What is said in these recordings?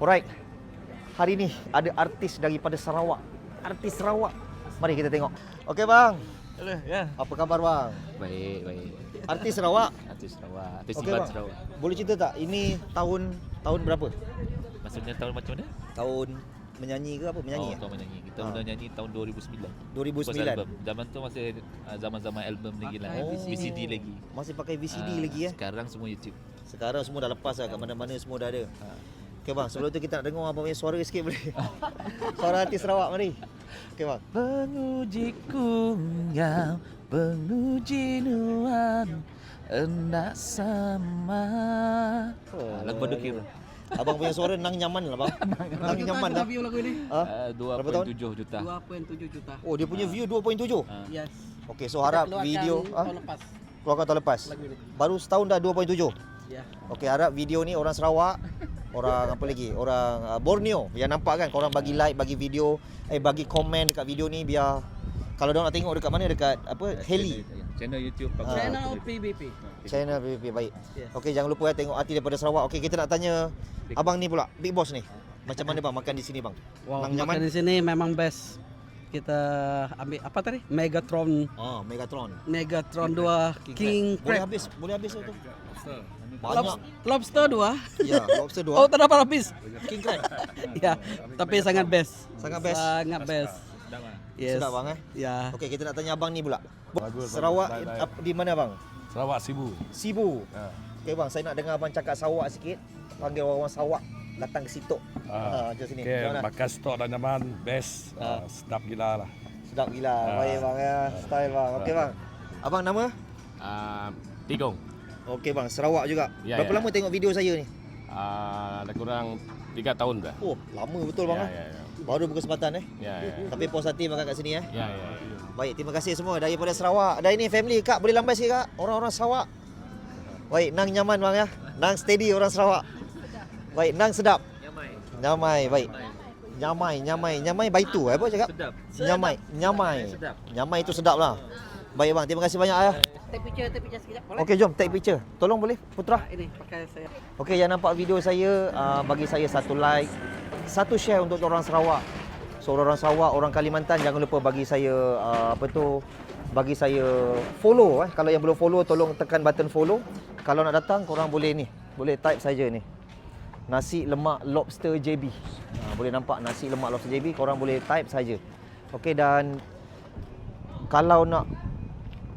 Alright. Hari ni ada artis daripada Sarawak. Artis Sarawak. Mari kita tengok. Okey bang. Hello, ya. Apa khabar bang? Baik, baik. Artis Sarawak. Artis Sarawak, Okey Festival bang. Sarawak. Boleh cerita tak ini tahun berapa? Maksudnya tahun macam mana? Tahun menyanyi ke apa? Menyanyi Tahun menyanyi. Kita Ah. mula nyanyi tahun 2009. 2009. Album. Zaman tu masih zaman-zaman album lagi lah. Oh. VCD lagi. Masih pakai VCD lagi ya? Sekarang semua YouTube. Sekarang semua dah lepas lah, kat mana-mana semua dah ada. Okey bang, sebelum tu kita nak dengar abang punya suara sikit boleh? Suara artis Sarawak mari. Okey bang. Pengujiku ngau, penguji nuan, endak sama. Lagu Badukir. Abang punya suara nang nyaman lah bang. Nang nyaman lah. View lagu ini Ha? Berapa tahun? 2.7 juta. 2.7 juta. Oh dia punya view 2.7. Yes. Okey, so harap Keluarkan video tahun lepas keluarkan tahun lepas. lagu ini. Baru setahun dah 2.7. Ya. Okey, harap video ni orang Sarawak, orang apa lagi? Orang Borneo yang nampak kan, korang bagi like, bagi video, bagi komen dekat video ni biar kalau diorang nak tengok dekat mana, dekat apa? Heli. Channel YouTube. Channel PBP. Channel PPP baik. Yes. Okey, jangan lupa tengok artis daripada Sarawak. Okey, kita nak tanya abang ni pula, Big Boss ni. Macam mana bang makan di sini bang? Wow, Nang nyaman? makan di sini memang best. Kita ambil apa tadi? Megatron Megatron. 2 King Boleh Crab. habis, boleh habis tu. Banyak. Lobster 2. Ya, lobster Oh, 2. tak dapat habis. King crab. Ya, tapi sangat best. Sangat best. Sangat best. Yes. Sedap bang Ya. Okey, kita nak tanya abang ni pula. Bagus, Sarawak bagus. di mana bang? Sarawak Sibu. Sibu. Ha. Okey bang, saya nak dengar abang cakap Sarawak sikit. Panggil orang Sarawak datang ke situ. Jom sini. Okay, Macam mana? makan stok dan nyaman best. Sedap gila lah. Sedap gila. Baik bang ya. Style bang. Okey bang. Abang nama? Tigong. Okey bang, Sarawak juga. Ya, Berapa ya. lama tengok video saya ni? Ada kurang 3 tahun dah. Oh, lama betul bang. Ya, ya, Baru berkesempatan ya. Ya, ya. Tapi puas hati makan kat sini Ya, ya. Baik, terima kasih semua daripada Sarawak. Dan ini family kak, boleh lambai sikit kak? Orang-orang Sarawak. Baik, nang nyaman bang ya. Nang steady orang Sarawak. Baik, nang sedap. Nyamai, baik. Nyamai baitu apa cakap? Sedap. Nyamai. Sedap. Nyamai itu sedap lah. Baik bang, terima kasih banyak ya. Take picture sekejap boleh? Okey, jom take picture. Tolong boleh Putra? Ini pakai saya. Okey, yang nampak video saya, bagi saya satu like, satu share untuk orang Sarawak. So orang Sarawak, orang Kalimantan, jangan lupa bagi saya bagi saya follow. Kalau yang belum follow, tolong tekan button follow. Kalau nak datang, korang boleh ni, boleh type saja ni. Nasi lemak lobster JB. Boleh nampak nasi lemak lobster JB, korang boleh type saja. Okey, dan kalau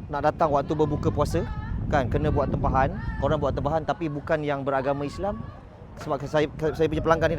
nak datang waktu berbuka puasa, kan kena buat tempahan. Korang buat tempahan tapi bukan yang beragama Islam. Sebab saya punya pelanggan ni